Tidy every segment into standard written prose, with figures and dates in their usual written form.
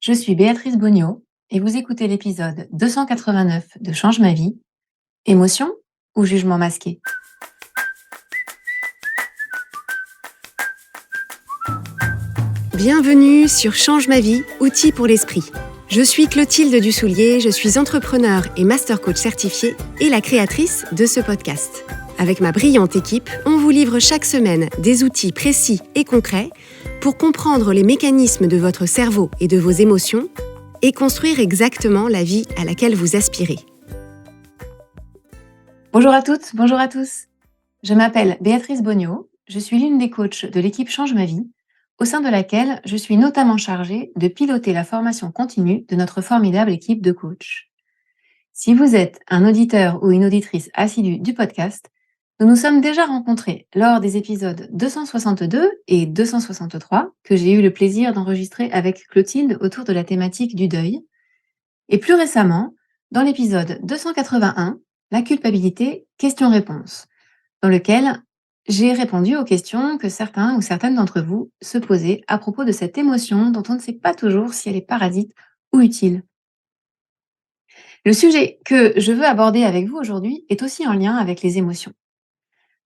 Je suis Béatrice Bognaud et vous écoutez l'épisode 289 de Change ma vie, émotion ou jugement masqué. Bienvenue sur Change ma vie, outils pour l'esprit. Je suis Clotilde Dussoulier, je suis entrepreneur et master coach certifiée et la créatrice de ce podcast. Avec ma brillante équipe, on vous livre chaque semaine des outils précis et concrets pour comprendre les mécanismes de votre cerveau et de vos émotions et construire exactement la vie à laquelle vous aspirez. Bonjour à toutes, bonjour à tous. Je m'appelle Béatrice Bognaud, je suis l'une des coachs de l'équipe Change ma vie, au sein de laquelle je suis notamment chargée de piloter la formation continue de notre formidable équipe de coachs. Si vous êtes un auditeur ou une auditrice assidue du podcast, nous nous sommes déjà rencontrés lors des épisodes 262 et 263 que j'ai eu le plaisir d'enregistrer avec Clotilde autour de la thématique du deuil, et plus récemment dans l'épisode 281, la culpabilité, questions-réponses, dans lequel j'ai répondu aux questions que certains ou certaines d'entre vous se posaient à propos de cette émotion dont on ne sait pas toujours si elle est parasite ou utile. Le sujet que je veux aborder avec vous aujourd'hui est aussi en lien avec les émotions.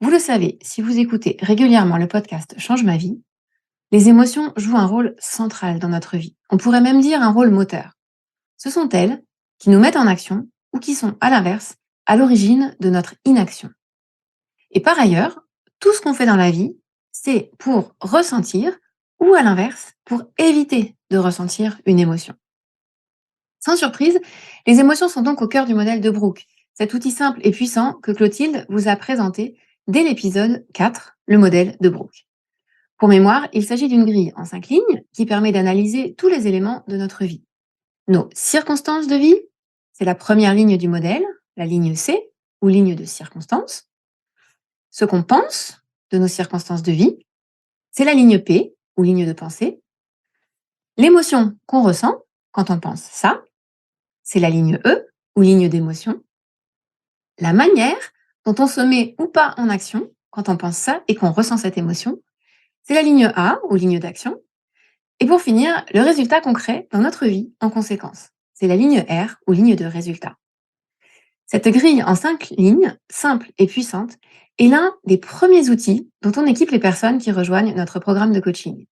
Vous le savez, si vous écoutez régulièrement le podcast Change ma vie, les émotions jouent un rôle central dans notre vie. On pourrait même dire un rôle moteur. Ce sont elles qui nous mettent en action ou qui sont, à l'inverse, à l'origine de notre inaction. Et par ailleurs, tout ce qu'on fait dans la vie, c'est pour ressentir ou, à l'inverse, pour éviter de ressentir une émotion. Sans surprise, les émotions sont donc au cœur du modèle de Brooke, cet outil simple et puissant que Clotilde vous a présenté dès l'épisode 4, le modèle de Brooke. Pour mémoire, il s'agit d'une grille en 5 lignes qui permet d'analyser tous les éléments de notre vie. Nos circonstances de vie, c'est la première ligne du modèle, la ligne C, ou ligne de circonstance. Ce qu'on pense de nos circonstances de vie, c'est la ligne P, ou ligne de pensée. L'émotion qu'on ressent quand on pense ça, c'est la ligne E, ou ligne d'émotion. La manière dont on se met ou pas en action quand on pense ça et qu'on ressent cette émotion, c'est la ligne A, ou ligne d'action. Et pour finir, le résultat concret dans notre vie en conséquence, c'est la ligne R, ou ligne de résultat. Cette grille en 5 lignes, simple et puissante, est l'un des premiers outils dont on équipe les personnes qui rejoignent notre programme de coaching.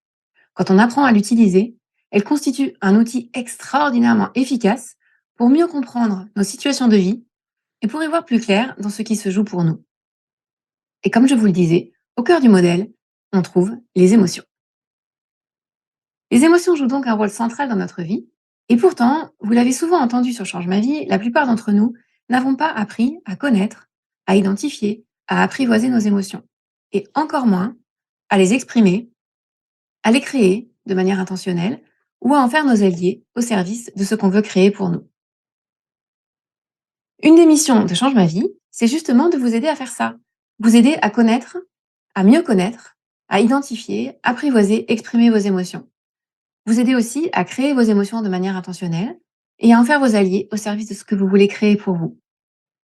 Quand on apprend à l'utiliser, elle constitue un outil extraordinairement efficace pour mieux comprendre nos situations de vie et pour y voir plus clair dans ce qui se joue pour nous. Et comme je vous le disais, au cœur du modèle, on trouve les émotions. Les émotions jouent donc un rôle central dans notre vie, et pourtant, vous l'avez souvent entendu sur Change ma vie, la plupart d'entre nous n'avons pas appris à connaître, à identifier, à apprivoiser nos émotions, et encore moins à les exprimer, à les créer de manière intentionnelle, ou à en faire nos alliés au service de ce qu'on veut créer pour nous. Une des missions de Change ma vie, c'est justement de vous aider à faire ça, vous aider à connaître, à mieux connaître, à identifier, apprivoiser, exprimer vos émotions. Vous aider aussi à créer vos émotions de manière intentionnelle et à en faire vos alliés au service de ce que vous voulez créer pour vous.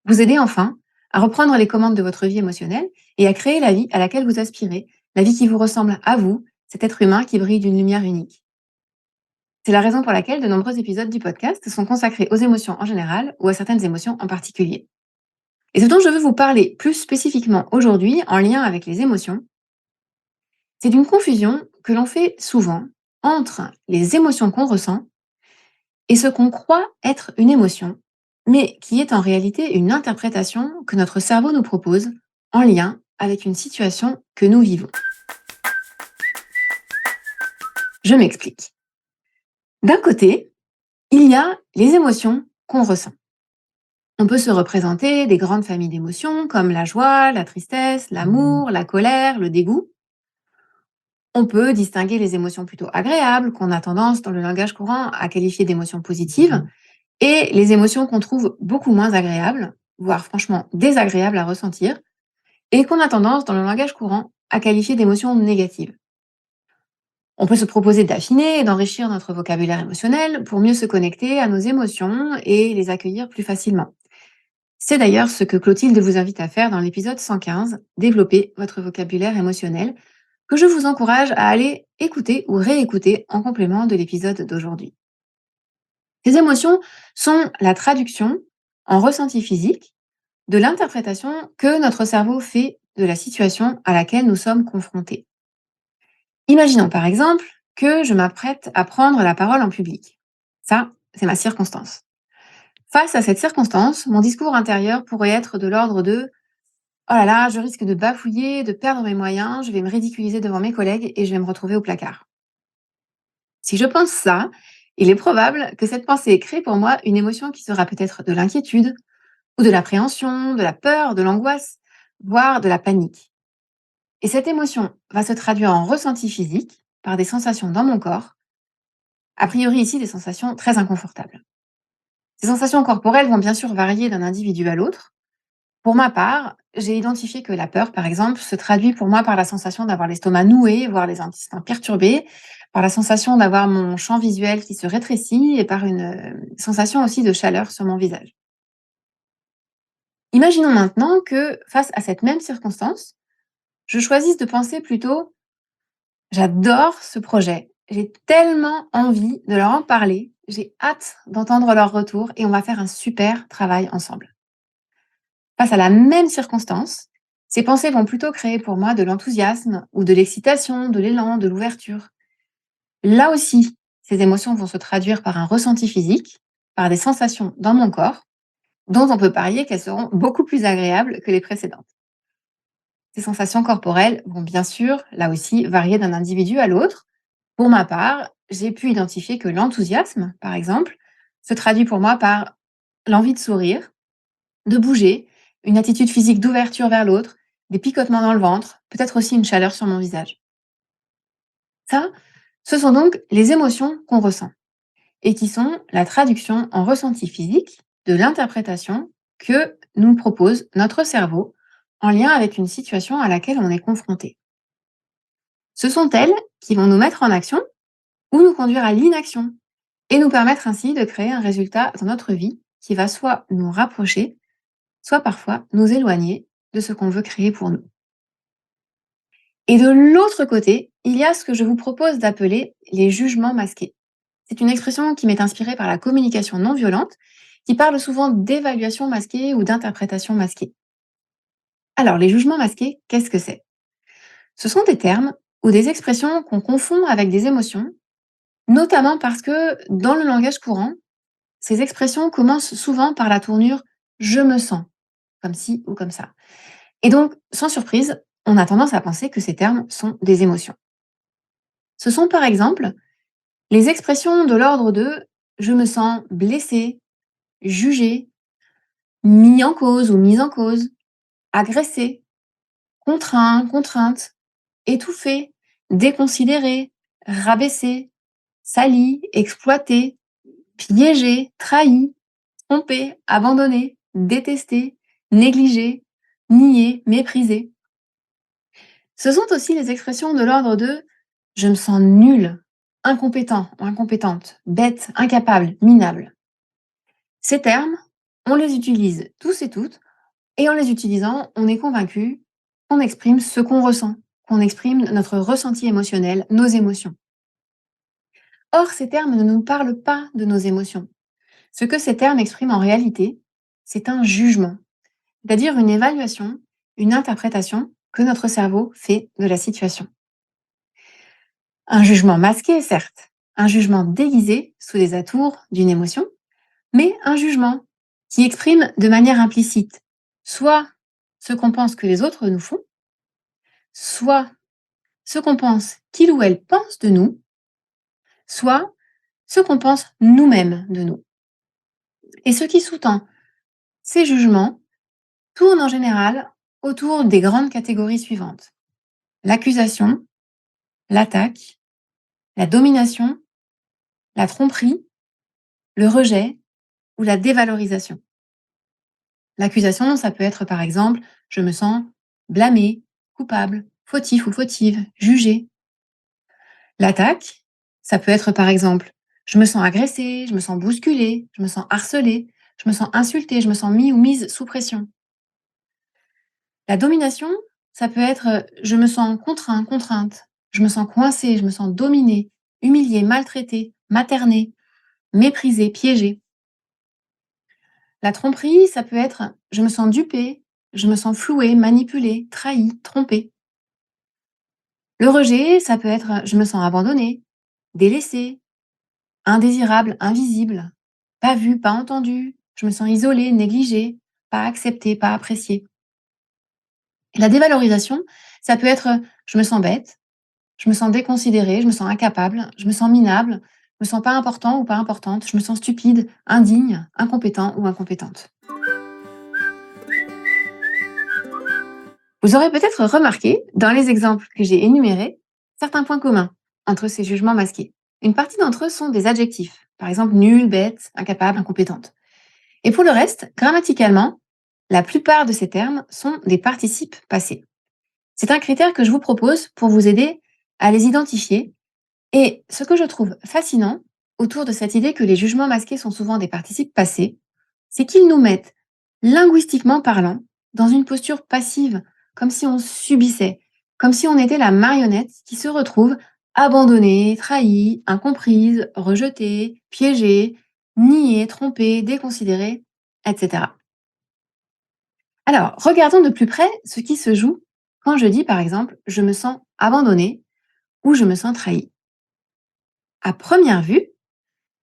Vous aider enfin à reprendre les commandes de votre vie émotionnelle et à créer la vie à laquelle vous aspirez, la vie qui vous ressemble à vous, cet être humain qui brille d'une lumière unique. C'est la raison pour laquelle de nombreux épisodes du podcast sont consacrés aux émotions en général ou à certaines émotions en particulier. Et ce dont je veux vous parler plus spécifiquement aujourd'hui en lien avec les émotions, c'est d'une confusion que l'on fait souvent entre les émotions qu'on ressent et ce qu'on croit être une émotion, mais qui est en réalité une interprétation que notre cerveau nous propose en lien avec une situation que nous vivons. Je m'explique. D'un côté, il y a les émotions qu'on ressent. On peut se représenter des grandes familles d'émotions comme la joie, la tristesse, l'amour, la colère, le dégoût. On peut distinguer les émotions plutôt agréables, qu'on a tendance dans le langage courant à qualifier d'émotions positives, et les émotions qu'on trouve beaucoup moins agréables, voire franchement désagréables à ressentir, et qu'on a tendance dans le langage courant à qualifier d'émotions négatives. On peut se proposer d'affiner et d'enrichir notre vocabulaire émotionnel pour mieux se connecter à nos émotions et les accueillir plus facilement. C'est d'ailleurs ce que Clotilde vous invite à faire dans l'épisode 115, développer votre vocabulaire émotionnel, que je vous encourage à aller écouter ou réécouter en complément de l'épisode d'aujourd'hui. Ces émotions sont la traduction en ressenti physique de l'interprétation que notre cerveau fait de la situation à laquelle nous sommes confrontés. Imaginons par exemple que je m'apprête à prendre la parole en public. Ça, c'est ma circonstance. Face à cette circonstance, mon discours intérieur pourrait être de l'ordre de: oh là là, je risque de bafouiller, de perdre mes moyens, je vais me ridiculiser devant mes collègues et je vais me retrouver au placard. Si je pense ça, il est probable que cette pensée crée pour moi une émotion qui sera peut-être de l'inquiétude, ou de l'appréhension, de la peur, de l'angoisse, voire de la panique. Et cette émotion va se traduire en ressenti physique par des sensations dans mon corps, a priori ici des sensations très inconfortables. Ces sensations corporelles vont bien sûr varier d'un individu à l'autre. Pour ma part, j'ai identifié que la peur, par exemple, se traduit pour moi par la sensation d'avoir l'estomac noué, voire les intestins perturbés, par la sensation d'avoir mon champ visuel qui se rétrécit et par une sensation aussi de chaleur sur mon visage. Imaginons maintenant que, face à cette même circonstance, je choisisse de penser plutôt: j'adore ce projet, j'ai tellement envie de leur en parler, j'ai hâte d'entendre leur retour et on va faire un super travail ensemble. Face à la même circonstance, ces pensées vont plutôt créer pour moi de l'enthousiasme ou de l'excitation, de l'élan, de l'ouverture. Là aussi, ces émotions vont se traduire par un ressenti physique, par des sensations dans mon corps, dont on peut parier qu'elles seront beaucoup plus agréables que les précédentes. Ces sensations corporelles vont bien sûr, là aussi, varier d'un individu à l'autre. Pour ma part, j'ai pu identifier que l'enthousiasme, par exemple, se traduit pour moi par l'envie de sourire, de bouger, une attitude physique d'ouverture vers l'autre, des picotements dans le ventre, peut-être aussi une chaleur sur mon visage. Ça, ce sont donc les émotions qu'on ressent et qui sont la traduction en ressenti physique de l'interprétation que nous propose notre cerveau en lien avec une situation à laquelle on est confronté. Ce sont elles qui vont nous mettre en action ou nous conduire à l'inaction et nous permettre ainsi de créer un résultat dans notre vie qui va soit nous rapprocher, soit parfois nous éloigner de ce qu'on veut créer pour nous. Et de l'autre côté, il y a ce que je vous propose d'appeler les jugements masqués. C'est une expression qui m'est inspirée par la communication non violente, qui parle souvent d'évaluation masquée ou d'interprétation masquée. Alors, les jugements masqués, qu'est-ce que c'est? Ce sont des termes ou des expressions qu'on confond avec des émotions, notamment parce que dans le langage courant, ces expressions commencent souvent par la tournure je me sens, comme ci ou comme ça. Et donc, sans surprise, on a tendance à penser que ces termes sont des émotions. Ce sont par exemple les expressions de l'ordre de je me sens blessé, jugé, mis en cause ou mise en cause, agressé, contraint, contrainte, étouffé, déconsidéré, rabaissé, sali, exploité, piégé, trahi, trompé, abandonné, détesté, négligé, nié, méprisé. Ce sont aussi les expressions de l'ordre de je me sens nul, incompétent ou incompétente, bête, incapable, minable. Ces termes, on les utilise tous et toutes, et en les utilisant, on est convaincu qu'on exprime ce qu'on ressent, qu'on exprime notre ressenti émotionnel, nos émotions. Or, ces termes ne nous parlent pas de nos émotions. Ce que ces termes expriment en réalité, c'est un jugement, c'est-à-dire une évaluation, une interprétation que notre cerveau fait de la situation. Un jugement masqué, certes, un jugement déguisé sous les atours d'une émotion, mais un jugement qui exprime de manière implicite soit ce qu'on pense que les autres nous font, soit ce qu'on pense qu'il ou elle pense de nous, soit ce qu'on pense nous-mêmes de nous. Et ce qui sous-tend ces jugements tourne en général autour des grandes catégories suivantes: l'accusation, l'attaque, la domination, la tromperie, le rejet ou la dévalorisation. L'accusation, ça peut être par exemple: je me sens blâmé, coupable, fautif ou fautive, jugé. L'attaque, ça peut être par exemple: je me sens agressé, je me sens bousculé, je me sens harcelé, je me sens insulté, je me sens mis ou mise sous pression. La domination, ça peut être: je me sens contraint, contrainte, je me sens coincé, je me sens dominé, humilié, maltraité, materné, méprisé, piégé. La tromperie, ça peut être je me sens dupé, je me sens floué, manipulé, trahi, trompé. Le rejet, ça peut être je me sens abandonné, délaissé, indésirable, invisible, pas vu, pas entendu, je me sens isolé, négligé, pas accepté, pas apprécié. La dévalorisation, ça peut être je me sens bête, je me sens déconsidéré, je me sens incapable, je me sens minable, je me sens pas important ou pas importante, je me sens stupide, indigne, incompétent ou incompétente. Vous aurez peut-être remarqué, dans les exemples que j'ai énumérés, certains points communs entre ces jugements masqués. Une partie d'entre eux sont des adjectifs, par exemple nul, bête, incapable, incompétente. Et pour le reste, grammaticalement, la plupart de ces termes sont des participes passés. C'est un critère que je vous propose pour vous aider à les identifier. Et ce que je trouve fascinant autour de cette idée que les jugements masqués sont souvent des participes passés, c'est qu'ils nous mettent, linguistiquement parlant, dans une posture passive, comme si on subissait, comme si on était la marionnette qui se retrouve abandonnée, trahie, incomprise, rejetée, piégée, niée, trompée, déconsidérée, etc. Alors, regardons de plus près ce qui se joue quand je dis, par exemple, je me sens abandonnée ou je me sens trahie. À première vue,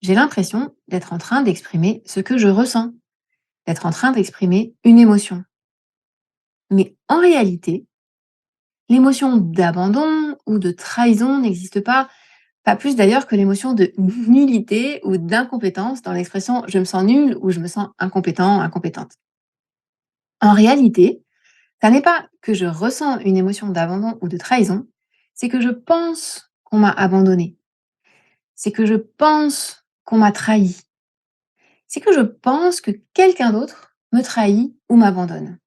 j'ai l'impression d'être en train d'exprimer ce que je ressens, d'être en train d'exprimer une émotion. Mais en réalité, l'émotion d'abandon ou de trahison n'existe pas plus d'ailleurs que l'émotion de nullité ou d'incompétence dans l'expression je me sens nul ou je me sens incompétent, incompétente. En réalité, ça n'est pas que je ressens une émotion d'abandon ou de trahison, c'est que je pense qu'on m'a abandonné, c'est que je pense qu'on m'a trahi, c'est que je pense que quelqu'un d'autre me trahit ou m'abandonne.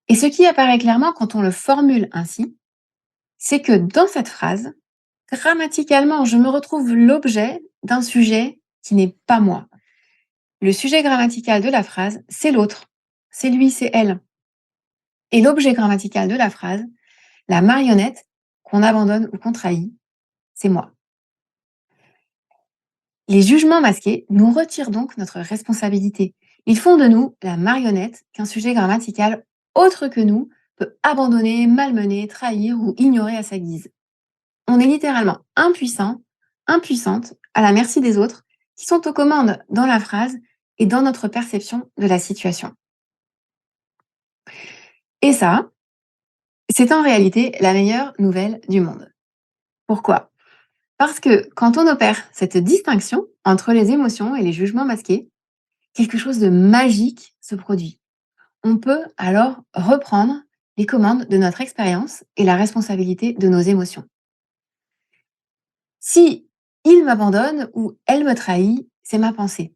Et ce qui apparaît clairement quand on le formule ainsi, c'est que dans cette phrase, grammaticalement, je me retrouve l'objet d'un sujet qui n'est pas moi. Le sujet grammatical de la phrase, c'est l'autre, c'est lui, c'est elle. Et l'objet grammatical de la phrase, la marionnette qu'on abandonne ou qu'on trahit, c'est moi. Les jugements masqués nous retirent donc notre responsabilité. Ils font de nous la marionnette qu'un sujet grammatical autre que nous peut abandonner, malmener, trahir ou ignorer à sa guise. On est littéralement impuissant, impuissante, à la merci des autres qui sont aux commandes dans la phrase et dans notre perception de la situation. Et ça, c'est en réalité la meilleure nouvelle du monde. Pourquoi? Parce que quand on opère cette distinction entre les émotions et les jugements masqués, quelque chose de magique se produit. On peut alors reprendre les commandes de notre expérience et la responsabilité de nos émotions. Si il m'abandonne ou elle me trahit, c'est ma pensée.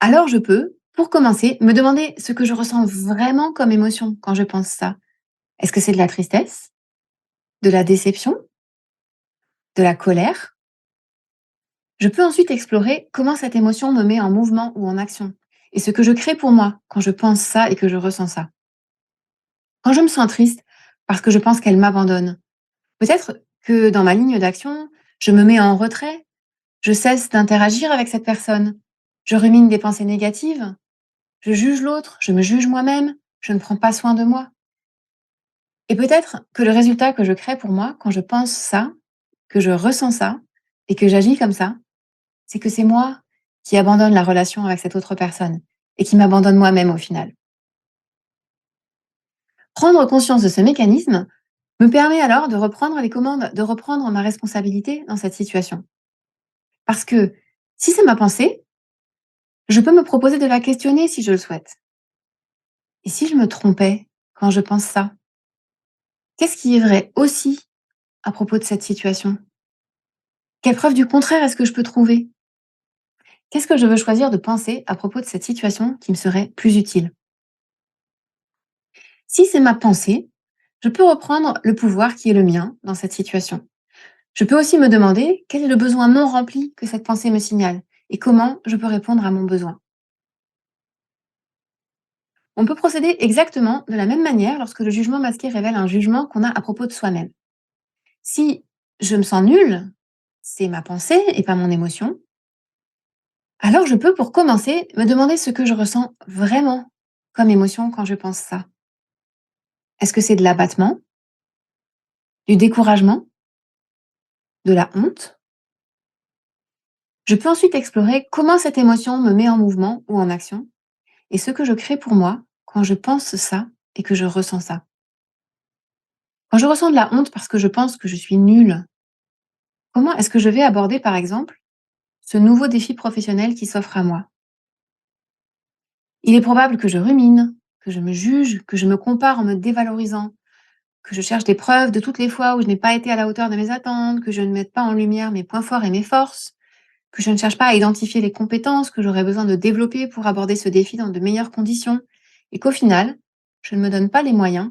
Alors je peux, pour commencer, me demander ce que je ressens vraiment comme émotion quand je pense ça. Est-ce que c'est de la tristesse, de la déception, de la colère? Je peux ensuite explorer comment cette émotion me met en mouvement ou en action et ce que je crée pour moi quand je pense ça et que je ressens ça. Quand je me sens triste parce que je pense qu'elle m'abandonne, peut-être que dans ma ligne d'action, je me mets en retrait, je cesse d'interagir avec cette personne, je rumine des pensées négatives, je juge l'autre, je me juge moi-même, je ne prends pas soin de moi. Et peut-être que le résultat que je crée pour moi quand je pense ça, que je ressens ça et que j'agis comme ça, c'est que c'est moi qui abandonne la relation avec cette autre personne et qui m'abandonne moi-même au final. Prendre conscience de ce mécanisme me permet alors de reprendre les commandes, de reprendre ma responsabilité dans cette situation. Parce que si c'est ma pensée, je peux me proposer de la questionner si je le souhaite. Et si je me trompais quand je pense ça, qu'est-ce qui est vrai aussi à propos de cette situation? Quelle preuve du contraire est-ce que je peux trouver? Qu'est-ce que je veux choisir de penser à propos de cette situation qui me serait plus utile? Si c'est ma pensée, je peux reprendre le pouvoir qui est le mien dans cette situation. Je peux aussi me demander quel est le besoin non rempli que cette pensée me signale et comment je peux répondre à mon besoin. On peut procéder exactement de la même manière lorsque le jugement masqué révèle un jugement qu'on a à propos de soi-même. Si je me sens nulle, c'est ma pensée et pas mon émotion, alors je peux, pour commencer, me demander ce que je ressens vraiment comme émotion quand je pense ça. Est-ce que c'est de l'abattement, du découragement, de la honte? Je peux ensuite explorer comment cette émotion me met en mouvement ou en action et ce que je crée pour moi quand je pense ça et que je ressens ça. Quand je ressens de la honte parce que je pense que je suis nulle, comment est-ce que je vais aborder, par exemple, ce nouveau défi professionnel qui s'offre à moi? Il est probable que je rumine, que je me juge, que je me compare en me dévalorisant, que je cherche des preuves de toutes les fois où je n'ai pas été à la hauteur de mes attentes, que je ne mette pas en lumière mes points forts et mes forces, que je ne cherche pas à identifier les compétences que j'aurais besoin de développer pour aborder ce défi dans de meilleures conditions, et qu'au final, je ne me donne pas les moyens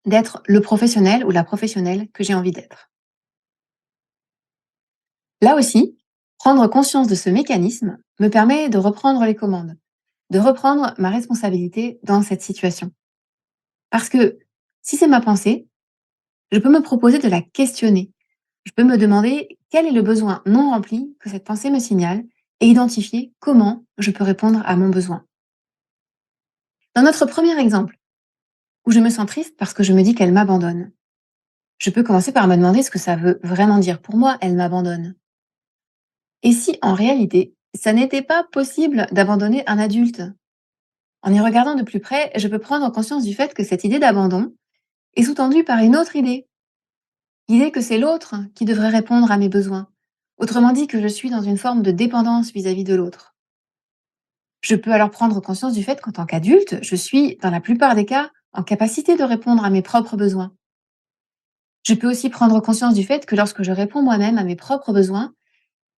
d'être le professionnel ou la professionnelle que j'ai envie d'être. Là aussi, prendre conscience de ce mécanisme me permet de reprendre les commandes, de reprendre ma responsabilité dans cette situation. Parce que si c'est ma pensée, je peux me proposer de la questionner. Je peux me demander quel est le besoin non rempli que cette pensée me signale et identifier comment je peux répondre à mon besoin. Dans notre premier exemple, où je me sens triste parce que je me dis qu'elle m'abandonne, je peux commencer par me demander ce que ça veut vraiment dire pour moi, elle m'abandonne. Et si en réalité, ça n'était pas possible d'abandonner un adulte? En y regardant de plus près, je peux prendre conscience du fait que cette idée d'abandon est sous-tendue par une autre idée. L'idée que c'est l'autre qui devrait répondre à mes besoins. Autrement dit, que je suis dans une forme de dépendance vis-à-vis de l'autre. Je peux alors prendre conscience du fait qu'en tant qu'adulte, je suis, dans la plupart des cas, en capacité de répondre à mes propres besoins. Je peux aussi prendre conscience du fait que lorsque je réponds moi-même à mes propres besoins,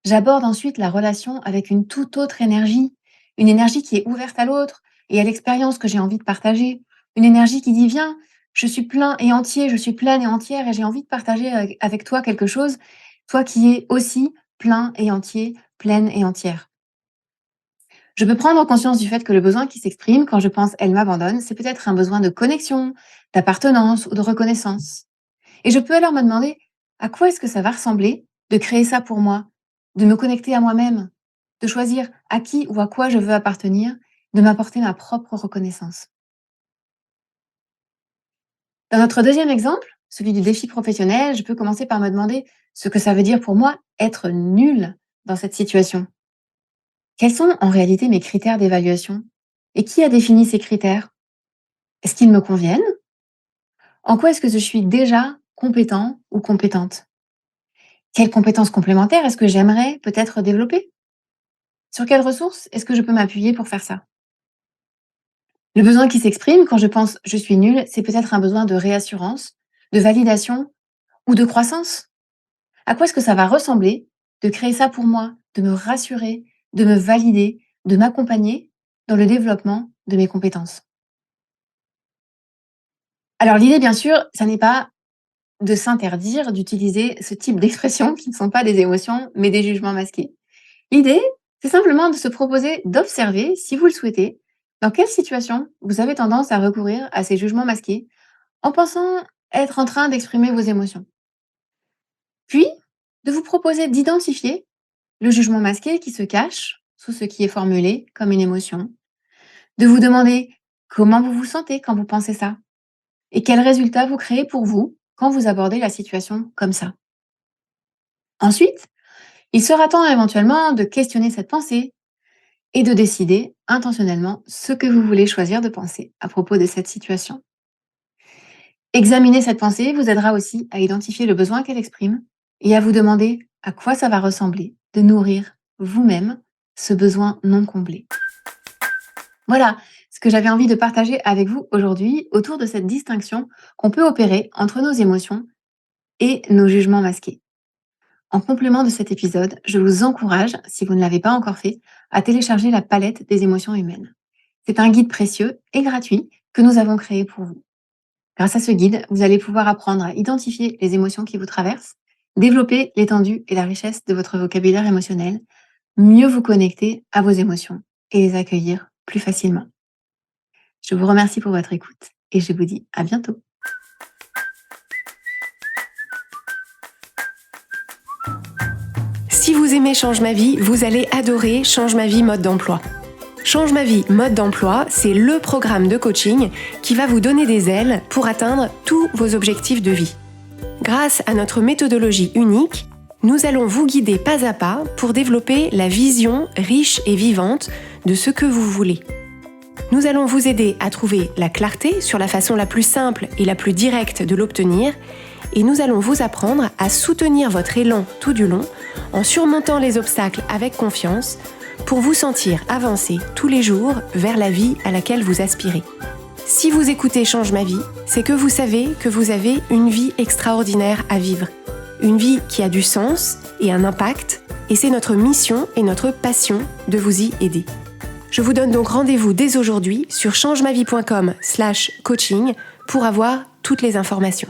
j'aborde ensuite la relation avec une toute autre énergie, une énergie qui est ouverte à l'autre et à l'expérience que j'ai envie de partager, une énergie qui dit: «Viens, je suis plein et entier, je suis pleine et entière et j'ai envie de partager avec toi quelque chose, toi qui es aussi plein et entier, pleine et entière». Je peux prendre conscience du fait que le besoin qui s'exprime quand je pense: «Elle m'abandonne», c'est peut-être un besoin de connexion, d'appartenance ou de reconnaissance. Et je peux alors me demander: à quoi est-ce que ça va ressembler de créer ça pour moi? De me connecter à moi-même, de choisir à qui ou à quoi je veux appartenir, de m'apporter ma propre reconnaissance. Dans notre deuxième exemple, celui du défi professionnel, je peux commencer par me demander ce que ça veut dire pour moi être nul dans cette situation. Quels sont en réalité mes critères d'évaluation? Et qui a défini ces critères? Est-ce qu'ils me conviennent? En quoi est-ce que je suis déjà compétent ou compétente? Quelles compétences complémentaires est-ce que j'aimerais peut-être développer? Sur quelles ressources est-ce que je peux m'appuyer pour faire ça? Le besoin qui s'exprime quand je pense je suis nulle, c'est peut-être un besoin de réassurance, de validation ou de croissance. À quoi est-ce que ça va ressembler de créer ça pour moi, de me rassurer, de me valider, de m'accompagner dans le développement de mes compétences? Alors l'idée, bien sûr, ça n'est pas de s'interdire d'utiliser ce type d'expressions qui ne sont pas des émotions, mais des jugements masqués. L'idée, c'est simplement de se proposer d'observer, si vous le souhaitez, dans quelle situation vous avez tendance à recourir à ces jugements masqués en pensant être en train d'exprimer vos émotions. Puis, de vous proposer d'identifier le jugement masqué qui se cache sous ce qui est formulé comme une émotion, de vous demander comment vous vous sentez quand vous pensez ça et quels résultats vous créez pour vous quand vous abordez la situation comme ça. Ensuite, il sera temps éventuellement de questionner cette pensée et de décider intentionnellement ce que vous voulez choisir de penser à propos de cette situation. Examiner cette pensée vous aidera aussi à identifier le besoin qu'elle exprime et à vous demander à quoi ça va ressembler de nourrir vous-même ce besoin non comblé. Voilà ce que j'avais envie de partager avec vous aujourd'hui autour de cette distinction qu'on peut opérer entre nos émotions et nos jugements masqués. En complément de cet épisode, je vous encourage, si vous ne l'avez pas encore fait, à télécharger la palette des émotions humaines. C'est un guide précieux et gratuit que nous avons créé pour vous. Grâce à ce guide, vous allez pouvoir apprendre à identifier les émotions qui vous traversent, développer l'étendue et la richesse de votre vocabulaire émotionnel, mieux vous connecter à vos émotions et les accueillir plus facilement. Je vous remercie pour votre écoute et je vous dis à bientôt. vous aimez Change ma vie, vous allez adorer Change ma vie mode d'emploi. Change ma vie mode d'emploi, c'est le programme de coaching qui va vous donner des ailes pour atteindre tous vos objectifs de vie. Grâce à notre méthodologie unique, nous allons vous guider pas à pas pour développer la vision riche et vivante de ce que vous voulez. Nous allons vous aider à trouver la clarté sur la façon la plus simple et la plus directe de l'obtenir, et nous allons vous apprendre à soutenir votre élan tout du long en surmontant les obstacles avec confiance pour vous sentir avancer tous les jours vers la vie à laquelle vous aspirez. Si vous écoutez Change ma vie, c'est que vous savez que vous avez une vie extraordinaire à vivre. Une vie qui a du sens et un impact, et c'est notre mission et notre passion de vous y aider. Je vous donne donc rendez-vous dès aujourd'hui sur changemavie.com/coaching pour avoir toutes les informations.